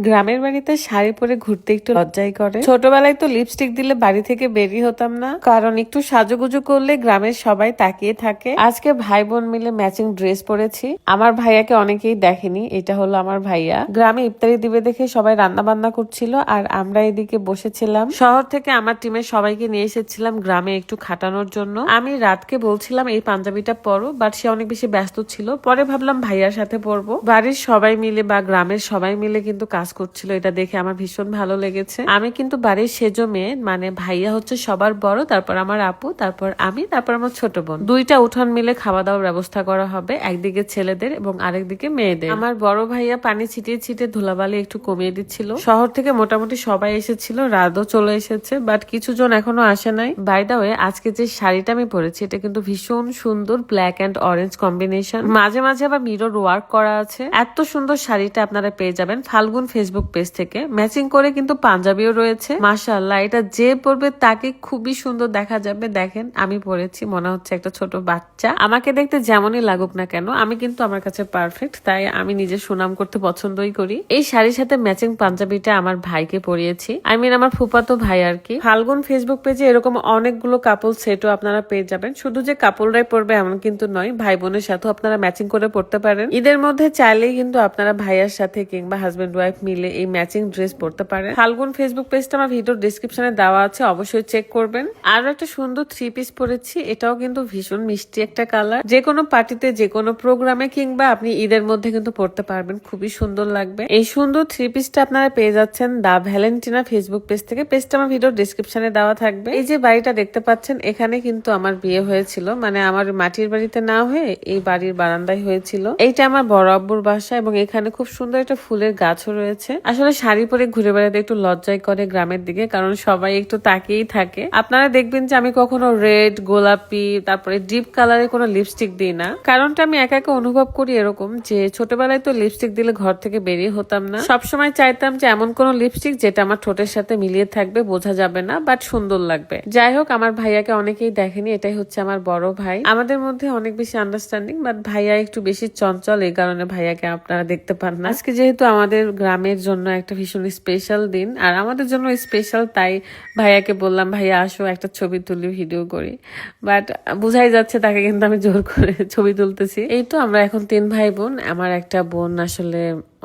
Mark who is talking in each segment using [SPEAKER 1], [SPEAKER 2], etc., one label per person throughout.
[SPEAKER 1] গ্রামের বাড়িতে শাড়ি পরে ঘুরতে একটু লজ্জাই করে। ছোটবেলায় তো লিপস্টিক দিলে বাড়ি থেকে বেরিয়ে হতাম না, কারণ একটু সাজুগুজু করলে গ্রামের সবাই তাকিয়ে থাকে। আজকে ভাই বোন মিলে ম্যাচিং ড্রেস পরেছি। আমার ভাইয়াকে অনেকেই দেখেনি, এটা হলো আমার ভাইয়া। গ্রামে ইফতারি দিবে দেখে সবাই রান্না বান্না করছিল, আর আমরা এদিকে বসেছিলাম। শহর থেকে আমার টিমের সবাইকে নিয়ে এসেছিলাম গ্রামে একটু খাটানোর জন্য। আমি রাতকে বলছিলাম এই পাঞ্জাবিটা পরো, বাট সে অনেক বেশি ব্যস্ত ছিল। পরে ভাবলাম ভাইয়ার সাথে পরবো। বাড়ির সবাই মিলে বা গ্রামের সবাই মিলে কিন্তু কাজ করছিল, এটা দেখে আমার ভীষণ ভালো লেগেছে। আমি কিন্তু বাড়ির সেজো মেয়ে, মানে ভাইয়া হচ্ছে সবার বড়, তারপর আমার আপু, তারপর আমি, তারপর আমার ছোট বোন। দুইটা উঠান মিলে খাওয়া দাওয়ার ব্যবস্থা করা হবে, একদিকে ছেলেদের এবং আরেকদিকে মেয়েদের। আমার বড় ভাইয়া পানি ছিটিয়ে ছিটিয়ে ধুলাবালি একটু কমিয়ে দিচ্ছিল। শহর থেকে মোটামুটি সবাই এসেছিল, রাতও চলে এসেছে, বাট কিছু জন এখনো আসে নাই। বাই দা ওয়ে, আজকে যে শাড়িটা আমি পরেছি এটা কিন্তু ভীষণ সুন্দর, ব্ল্যাক এন্ড অরেঞ্জ কম্বিনেশন, মাঝে মাঝে আবার মিরর ওয়ার্ক করা আছে। এত সুন্দর শাড়িটা আপনারা পেয়ে যাবেন ফাল্গুন ফেসবুক পেজ থেকে। ম্যাচিং করে কিন্তু পাঞ্জাবিও রয়েছে। মাশাআল্লাহ, এটা যে পরবে তাকে খুবই সুন্দর দেখা যাবে। দেখেন আমি পরেছি, মনে হচ্ছে একটা ছোট বাচ্চা। আমাকে দেখতে যেমনই লাগুক না কেন, আমি কিন্তু আমার কাছে পারফেক্ট, তাই আমি নিজে সুনাম করতে পছন্দই করি। এই শাড়ির সাথে ম্যাচিং পাঞ্জাবিটা আমার ভাইকে পরিয়েছি, আমার ফুফাতো ভাই আর কি। ফাল্গুন ফেসবুক পেজে এরকম অনেকগুলো কাপল সেটও আপনারা পেয়ে যাবেন। শুধু যে কাপলরাই পরবে এমন কিন্তু নয়, ভাই বোনের সাথেও আপনারা ম্যাচিং করে পড়তে পারেন। ঈদের মধ্যে চাইলেই কিন্তু আপনারা ভাইয়ার সাথে কিংবা হাজবেন্ড ওয়াইফ মিলে এই ম্যাচিং ড্রেস পরতে পারেন। ফাল্গুন ফেসবুক পেজটা আমার ভিডিওর ডিসক্রিপশনে দেওয়া আছে, অবশ্যই চেক করবেন। আরো একটা সুন্দর 3 পিস পরেছি, এটাও কিন্তু ভীষণ মিষ্টি একটা কালার। যে কোনো পার্টিতে, যে কোনো প্রোগ্রামে কিংবা আপনি ঈদের মধ্যে কিন্তু পরতে পারবেন, খুবই সুন্দর লাগবে। এই সুন্দর 3 পিসটা আপনারা পেয়ে যাচ্ছেন দা ভ্যালেন্টিনা ফেসবুক পেজ থেকে। পেজটা আমার ভিডিওর ডিসক্রিপশনে দেওয়া থাকবে। এই যে বাড়িটা দেখতে পাচ্ছেন, এখানে কিন্তু আমার বিয়ে হয়েছিল, মানে আমার মাটির বাড়িতে না হয়ে এই বাড়ির বারান্দায় হয়েছিল। এইটা আমার বড় আব্বুর বাসা, এবং এখানে খুব সুন্দর একটা ফুলের গাছও রয়েছে। আসলে শাড়ি পরে ঘুরে বেড়াতে একটু লজ্জাই করে গ্রামের দিকে, কারণ সবাই একটু তাকিয়েই থাকে। আপনারা দেখবেন যে আমি কখনো রেড, গোলাপি, তারপরে ডিপ কালারে কোনো লিপস্টিক দিই না। কারণটা আমি একা একা অনুভব করি এরকম যে ছোটবেলায় তো লিপস্টিক দিলে ঘর থেকে বেরিয়ে হতাম না। সবসময় চাইতাম যে এমন কোন লিপস্টিক যেটা আমার ঠোঁটের সাথে মিলিয়ে থাকবে, বোঝা যাবে না, বাট সুন্দর লাগবে। যাই হোক, আমার ভাইয়াকে অনেকেই দেখেনি, এটাই হচ্ছে আমার বড় ভাই। আমাদের মধ্যে অনেক বেশি আন্ডারস্ট্যান্ডিং, বাট ভাইয়া একটু বেশি চঞ্চল, এই কারণে ভাইয়াকে আপনারা দেখতে পান না। আজকে যেহেতু আমাদের গ্রামের জন্য একটা ভীষণ স্পেশাল দিন, আর আমাদের জন্য স্পেশাল, তাই ভাইয়াকে বললাম ভাইয়া আসো একটা ছবি তুলি, ভিডিও করি। বাট বুঝাই যাচ্ছে তাকে কিন্তু আমি জোর করে ছবি তুলতেছি। এই তো আমরা এখন 3 ভাই বোন। আমার একটা বোন আসলে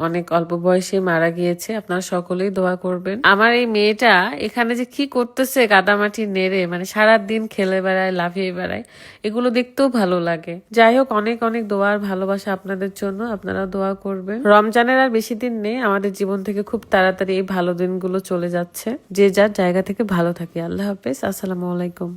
[SPEAKER 1] অনেক অল্প বয়সে মারা গিয়েছে, আপনারা সকলেই দোয়া করবেন। আমার এই মেয়েটা এখানে যে কি করতেছে, কাদামাটি নেড়ে, মানে সারাদিন খেলে বেড়ায়, লাফিয়ে বেড়ায়, এগুলো দেখতেও ভালো লাগে। যাই হোক, অনেক অনেক দোয়া আর ভালোবাসা আপনাদের জন্য, আপনারা দোয়া করবেন। রমজানের আর বেশি দিন নেই, আমাদের জীবন থেকে খুব তাড়াতাড়ি এই ভালো দিনগুলো চলে যাচ্ছে। যে যার জায়গা থেকে ভালো থাকে। আল্লাহ হাফেজ, আসসালামু আলাইকুম।